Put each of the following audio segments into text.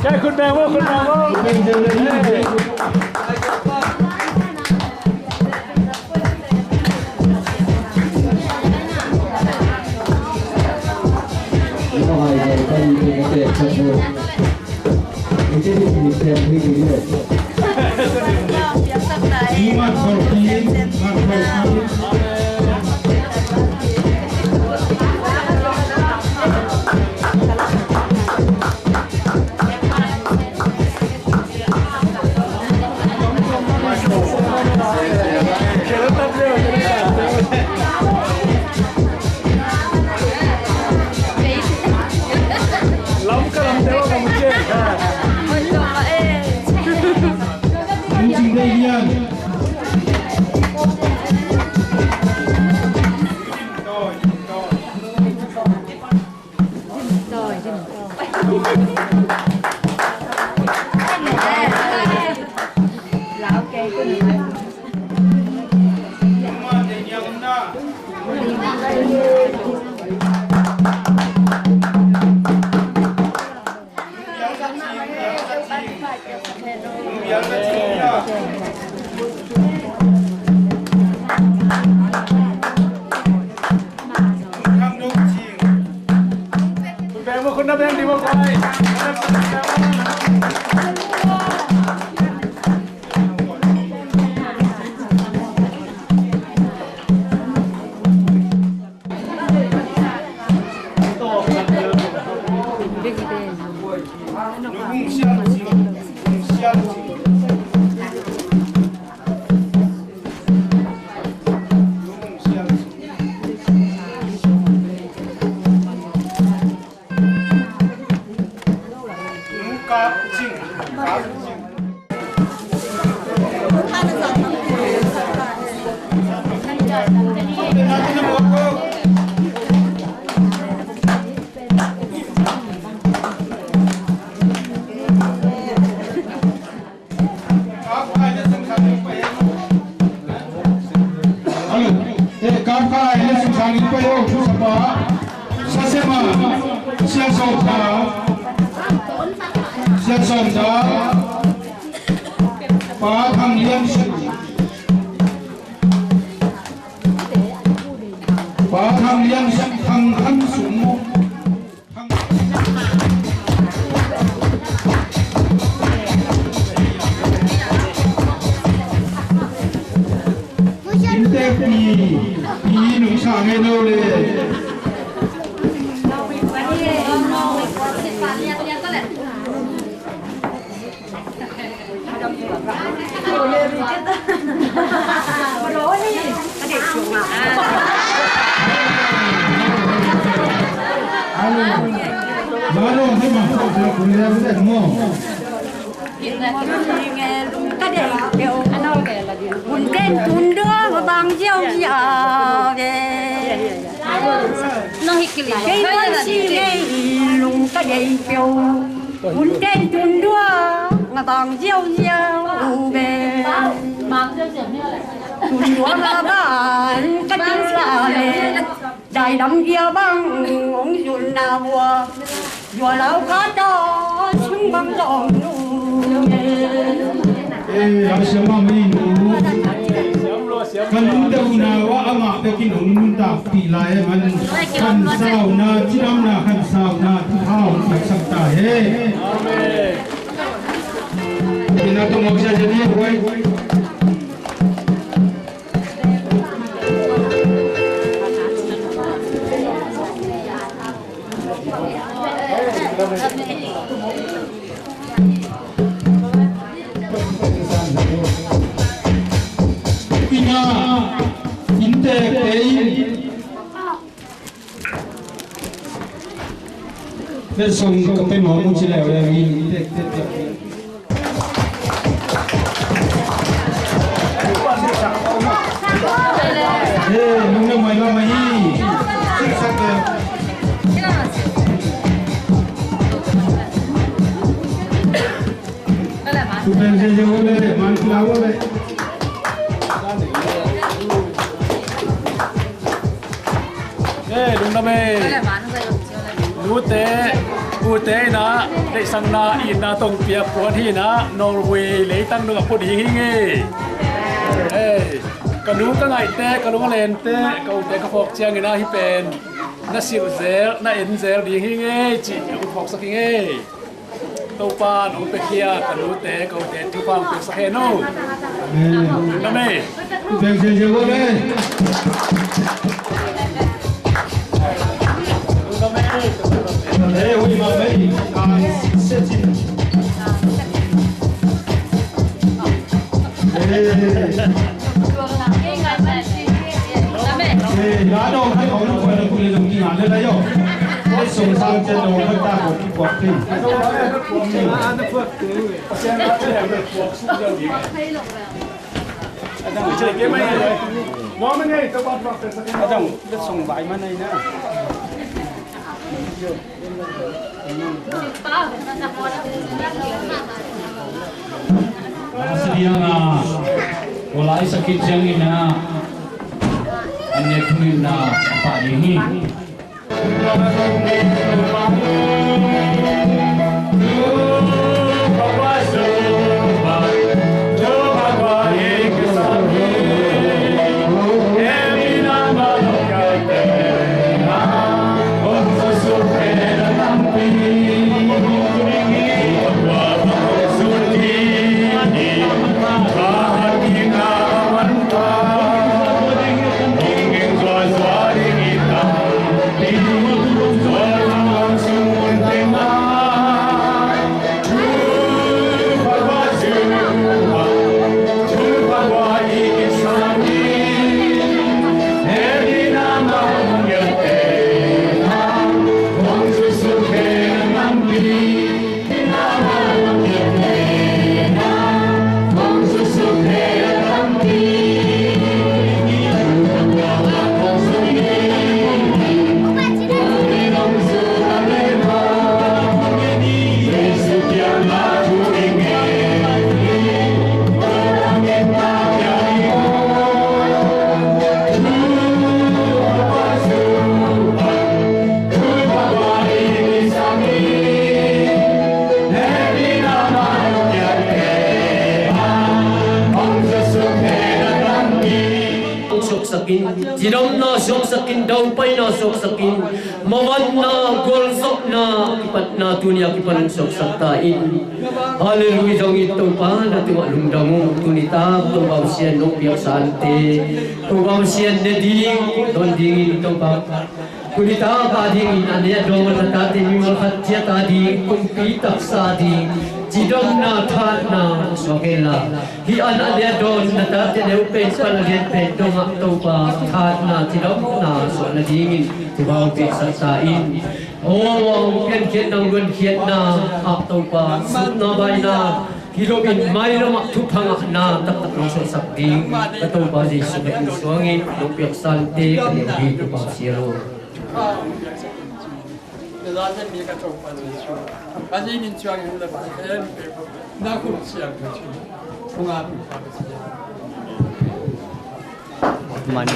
ช่คุณแบงค์ว่าคุณแบงค์ว่าเป็นเดินเลยนี่ก็ให้ใจกันเป็นเกษตรครับผมไม่ใช่ที่มีแทนที่ดีเลยนี่มาขอกินมาขอกินคุณน้ำแดงดีมากเลย先生的把汤连水，把汤连水汤很熟么？现在比农场还多嘞。Baru ni masuk ke kuliah kita semua. Cái này kiểu quần đen quần đưa và bằng dao dào về nó hít cái nó xì này lùng cái này kiểu quần đen quần đưa mà bằng dao dào về quần đưa là bạn cái tiếng là đại đầm kia băng ông dùn nào vừa lão cá đó xuống băng đòn Yang semua minum. Kan dah na wa amak takin unun tak pilai man kan sau na cinam na kan sau na thau tak sakta he. Amen. Kita tu mau jadi boy. Pina inte pei Besong kape mau muncul lagi inte nunggu mai mai siksa ke Sudah jauh le mantul awal leลุงดำเองรู้เตะ cụ tế na để sang na in na tông piệp của thi na Norway lấy tăng được phụ đi nghe cái nú cái ngày tế cái nú cái lên tế cái tế cái phục trang na hi pen na siêu zel na in zel đi nghe chỉ cái phục sắc nghe tàu pa nó bị kia cái nú tế cái tế thu phong bị sắc hết nô na mày Việc gì chưa có đây. Thế huy mà mấy sẽ chỉ giá đâu thấy họ nó gọi là cũng dùng gì hẳn lên đấy rồi cái sùng sang trên đầu người ta một cái quạt thì chơi cái mấy này nó mới nghe tao bắt vào cái trong đất sùng vải mà này nè Aslinya mulai sakit jangina hanya kumina apa ini Jidom na sok sakin daw pay na sok sakin mawan na gol sok na kipat na dunia kipan sok saktain haleluya dong itu pa na tumalung dangu tunita tunggaw siyan no piyak sante tunggaw siyan na ding don dingin ito pa kunita pa dingin aniya dong na tate mimal katya tadi kumpitak sadi jidom na that na sokela hi aniya don na tate na upen palagyan pen dong akto pa that na jidom na so na dingin tunggaw piyak saktain oh pian kiat na gun kiat na akto pa sut na bay na hilopin may ramak tuphang na tak so sakding ato pa di sugat suangin lupiak sante kanindi pa siro 나한테 네가 좀 빠졌어. 가지인 주황이 흘러 봐. 나 그렇지 않고 통합이 빠졌어. 많이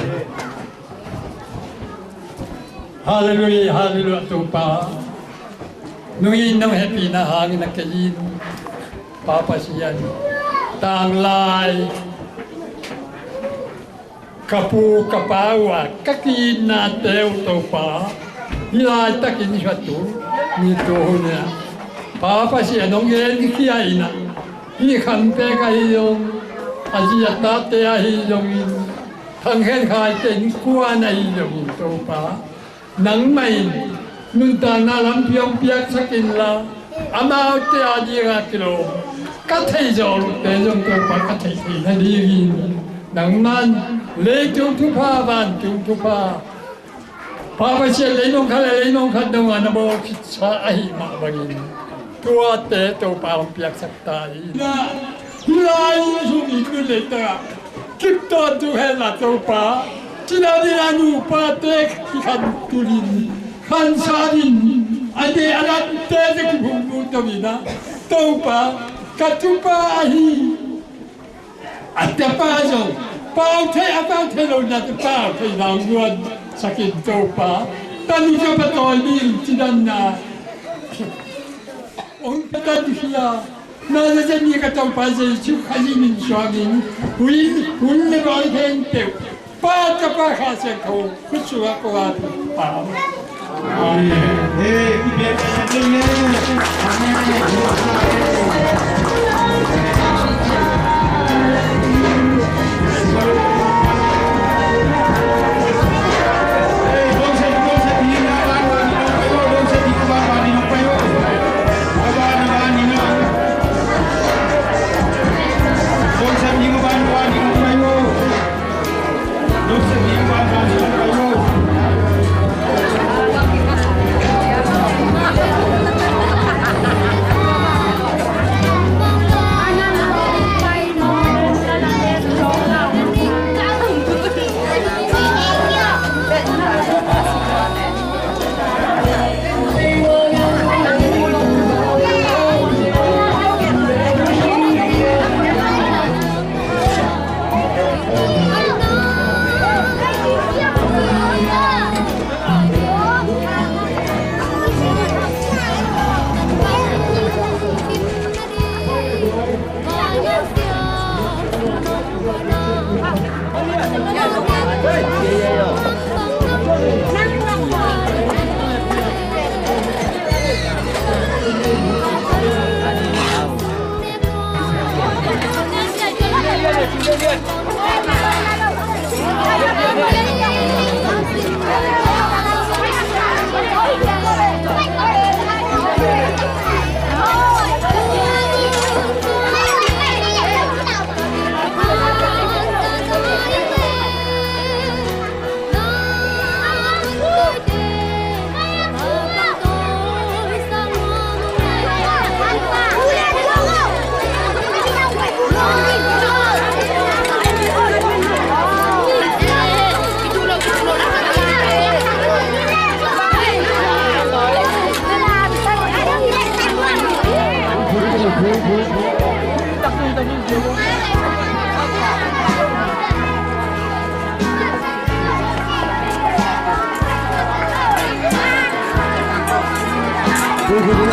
할렐루야 할렐루야 또빠. 누이 nông happy na hang na kayin. Papa siyan. Tang lai. Kapu kapawa kakin na teo topa. Hilai takin suatu ni tuhnya. Papa siya nonggen kiai na. Hi kampe kahiyong asia tate ahiyongin. Hanghen khai ten kuan ahiyongin topa. Nang main nunta na lampiong piak sakin la. Amao te aji nga kilo. Katay jol te jong topa katay na ligin. Nang man le tung tupa ban tung tupa. Papa siya lenong kadong ano mo sa ay makabagin. Tuwa te to parang piyak saktay. Na hilay yung ikulita. Kipto to hela to pa. Sinadinanu pa te kan tulin. Kan sarin. Ade alat te te kibungmu to bina. To pa. Katupa ahi. At pa so. Pao te lo na te pa. Kailangan sakit to pa. Tanu siya pa to, hindi sinan na 옹패단이야. 나는 재미가 좀 빠져 축하지는 수학인 우리 말행 때 빠져봐가지고 그 수학과 같은 밤. 네, 기대되네.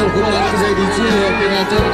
Kurang saya dicil, pinatur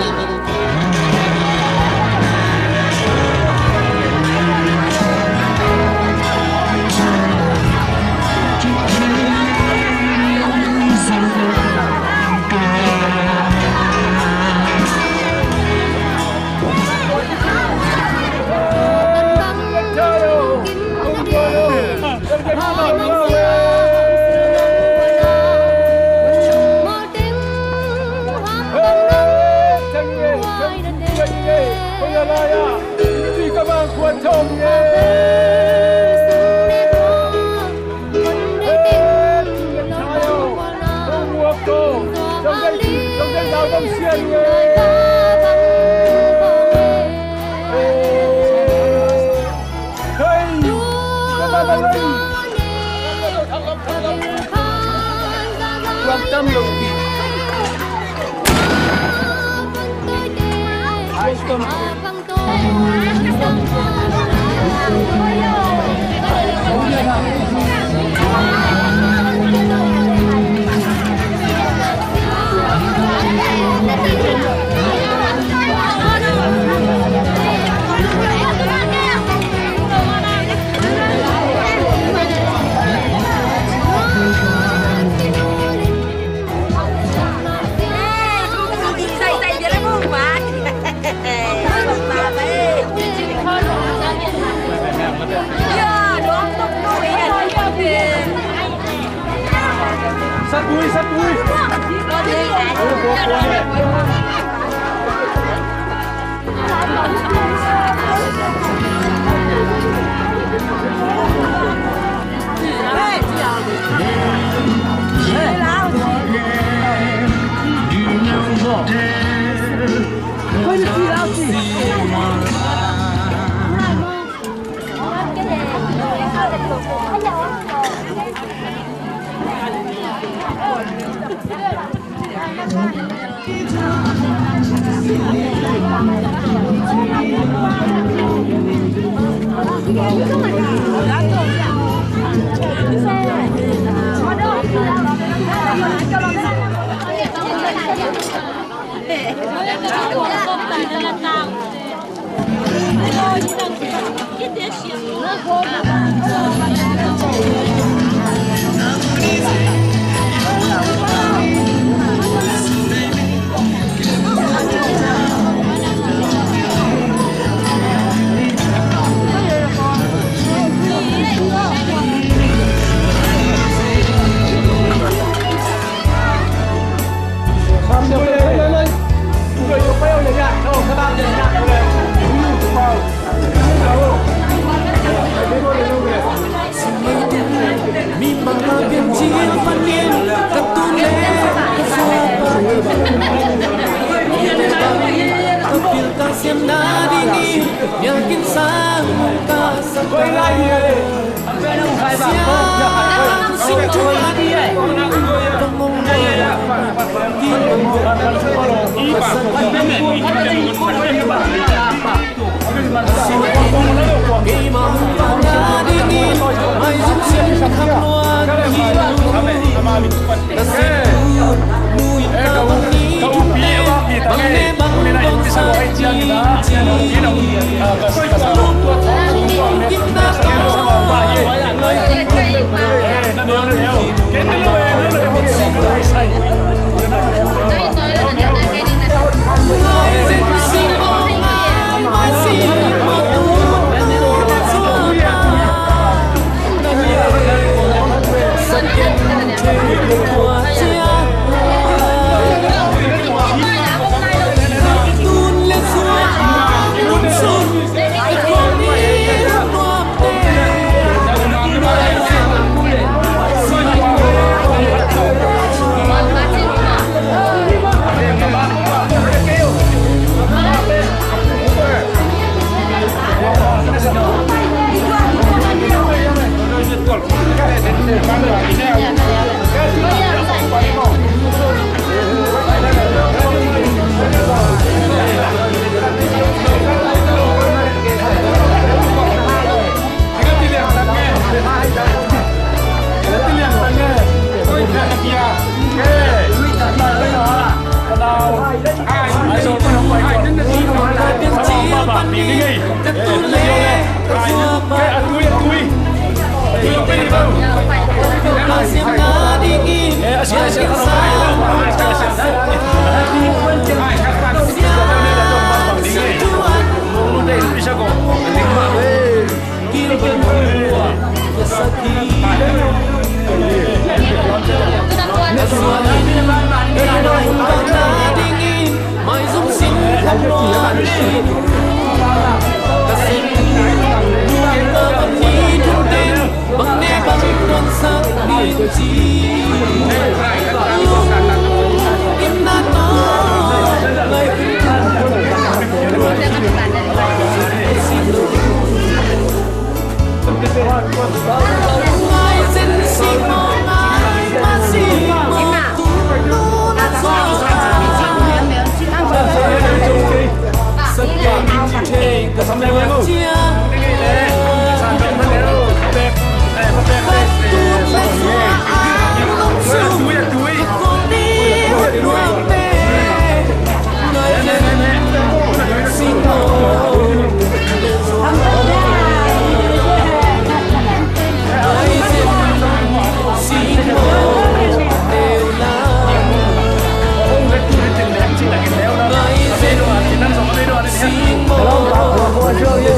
Hello,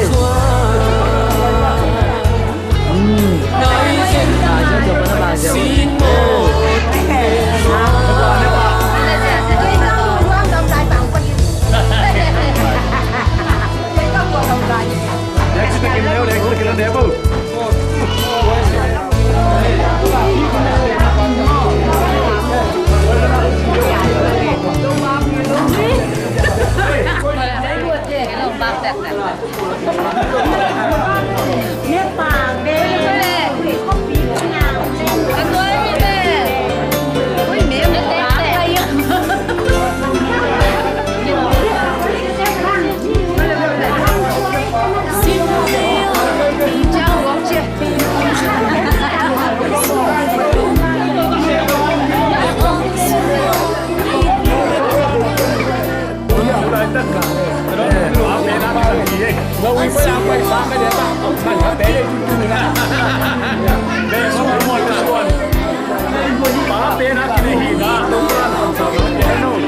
เราวิ่งไปยังไปซ้ำไปเดี๋ยวบ้างท่านเตะได้จุดๆนะเด็กสมัยมวยส่วนป้าเตะนะกินได้หีนะต้องการทำสาวเดี๋ยวนู่น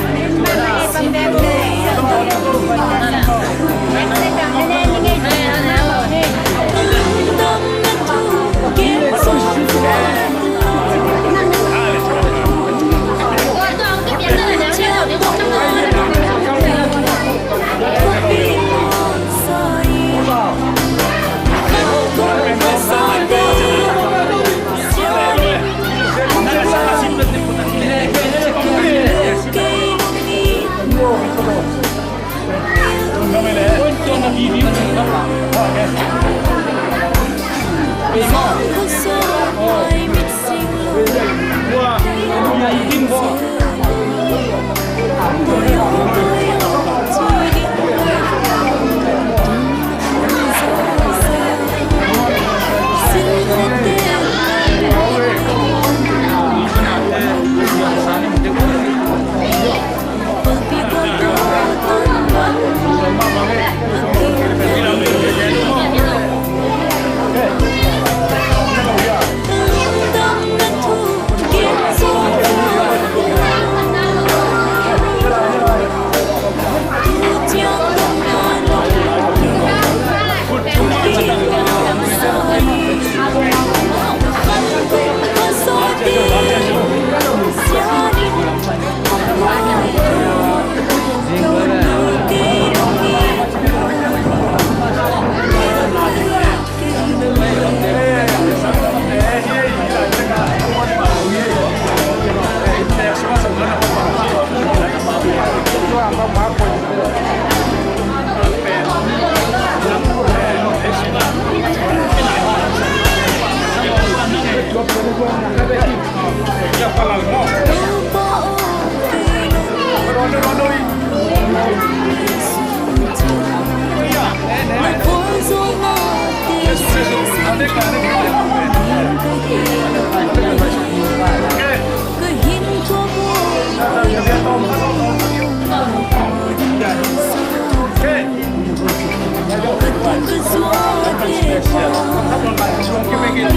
Hãy subscribe cho kênh Ghiền Mì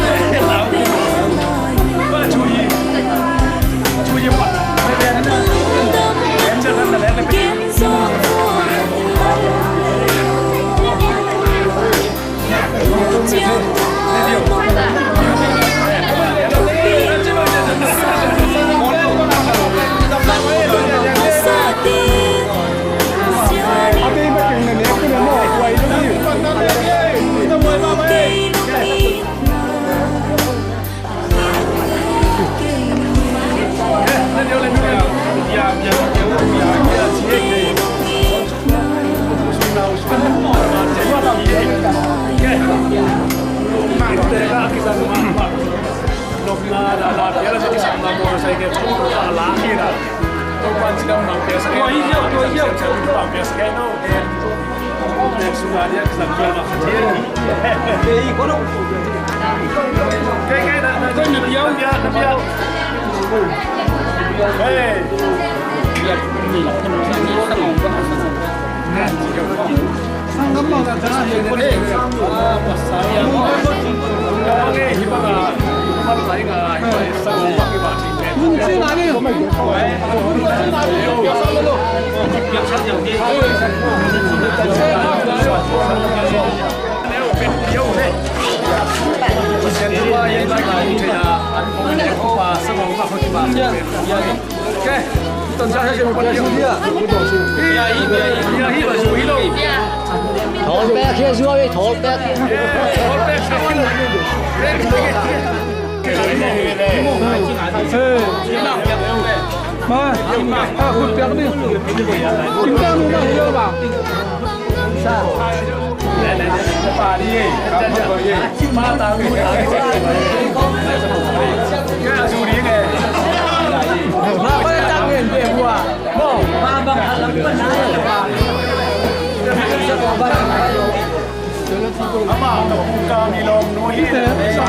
Gõ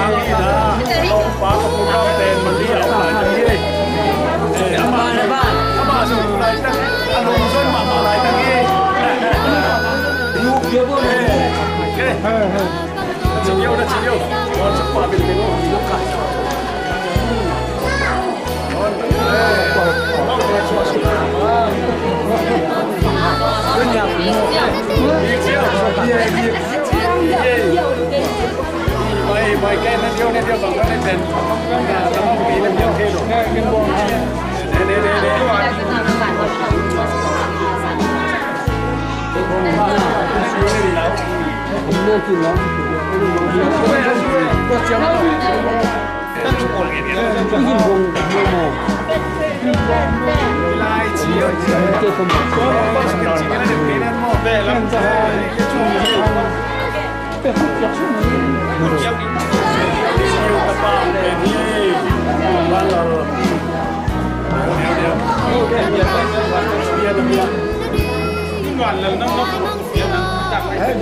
để không bỏ lỡ những video hấp dẫn เนี่ยเดียวกันก็ได้เป็นแล้วก็มีเป็นเดียวเท่หรอกเนี่ยHoàn lần nó cũng đặt cái